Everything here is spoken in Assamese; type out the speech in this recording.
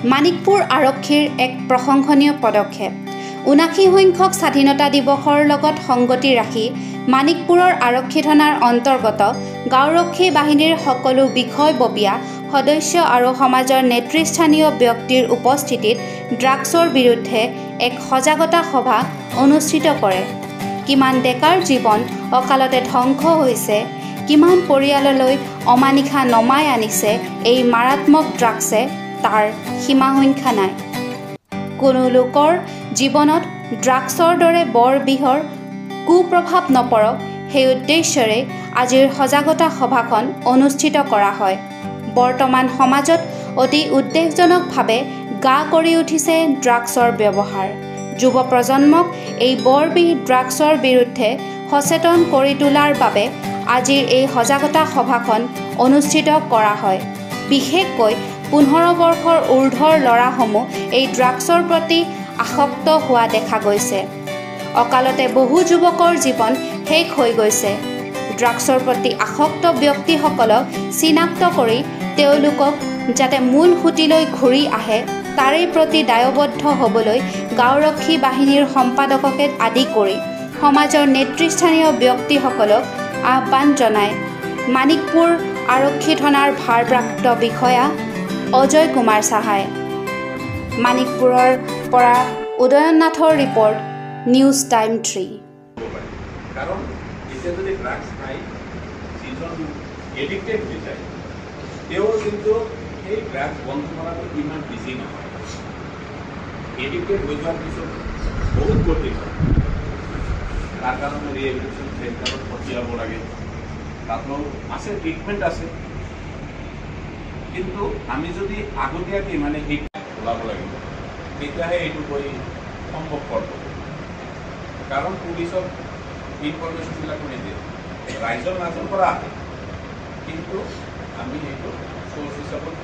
মানিকপুৰ আৰক্ষীৰ এক প্ৰশংসনীয় পদক্ষেপ। ৭৯ সংখ্যক স্বাধীনতা দিৱসৰ লগত সংগতি ৰাখি মানিকপুৰৰ আৰক্ষী থানাৰ অন্তৰ্গত গাঁওৰক্ষী বাহিনীৰ সকলো বিষয়ববীয়া সদস্য আৰু সমাজৰ নেতৃস্থানীয় ব্যক্তিৰ উপস্থিতিত ড্ৰাগছৰ বিৰুদ্ধে এক সজাগতা সভা অনুষ্ঠিত কৰে। কিমান ডেকাৰ জীৱন অকালতে ধ্বংস হৈছে, কিমান পৰিয়াললৈ অমানিশা নমাই আনিছে এই মাৰাত্মক ড্ৰাগছে তাৰ সীমাসংখ্যা নাই। কোনো লোকৰ জীৱনত ড্ৰাগছৰ দৰে বৰ বিহৰ কুপ্ৰভাৱ নপৰক সেই উদ্দেশ্যৰে আজিৰ সজাগতা সভাখন অনুষ্ঠিত কৰা হয়। বৰ্তমান সমাজত অতি উদ্বেগজনকভাৱে গা কৰি উঠিছে ড্ৰাগছৰ ব্যৱহাৰ। যুৱ প্ৰজন্মক এই বৰবিহ ড্ৰাগছৰ বিৰুদ্ধে সচেতন কৰি তোলাৰ বাবে আজিৰ এই সজাগতা সভাখন অনুষ্ঠিত কৰা হয়। বিশেষকৈ ১৫ বৰ্ষৰ ঊৰ্ধৰ ল'ৰাসমূহ এই ড্ৰাগছৰ প্ৰতি আসক্ত হোৱা দেখা গৈছে। অকালতে বহু যুৱকৰ জীৱন শেষ হৈ গৈছে। ড্ৰাগছৰ প্ৰতি আসক্ত ব্যক্তিসকলক চিনাক্ত কৰি তেওঁলোকক যাতে মূল সুঁতিলৈ ঘূৰি আহে তাৰে প্ৰতি দায়বদ্ধ হ'বলৈ গাঁওৰক্ষী বাহিনীৰ সম্পাদককে আদি কৰি সমাজৰ নেতৃস্থানীয় ব্যক্তিসকলক আহ্বান জনায় মানিকপুৰ আৰক্ষী থানাৰ ভাৰপ্ৰাপ্ত বিষয়া অজয় কুমাৰ সাহাই। মানিকপুৰৰ পৰা উদয়ন নাথৰ ৰিপৰ্ট, নিউজ টাইম 3। কাৰণ এতিয়া যদি ড্ৰাগছ খাই যিজন এডিক্টেড হৈ যায় তেওঁ কিন্তু সেই ড্ৰাগছ বন্ধ কৰাটো ইমান বেছি নহয়। এডিক্টেড হৈ যোৱাৰ পিছত বহুত কঠিন হয়। তাৰ কাৰণে ৰিহেবিলিটেশ্যন চেণ্টাৰত পঠিয়াব লাগে, তাতো আছে ট্ৰিটমেণ্ট আছে। কিন্তু আমি যদি আগতীয়াকৈ মানে সেই ওলাব লাগিব তেতিয়াহে এইটো কৰি সম্ভৱপৰ হ'ব। কাৰণ পুলিচক ইনফৰমেশ্যনবিলাকো নিদিয়ে, ৰাইজৰ মাজৰ পৰা আহে, কিন্তু আমি সেইটো চ'ৰ্চ হিচাপত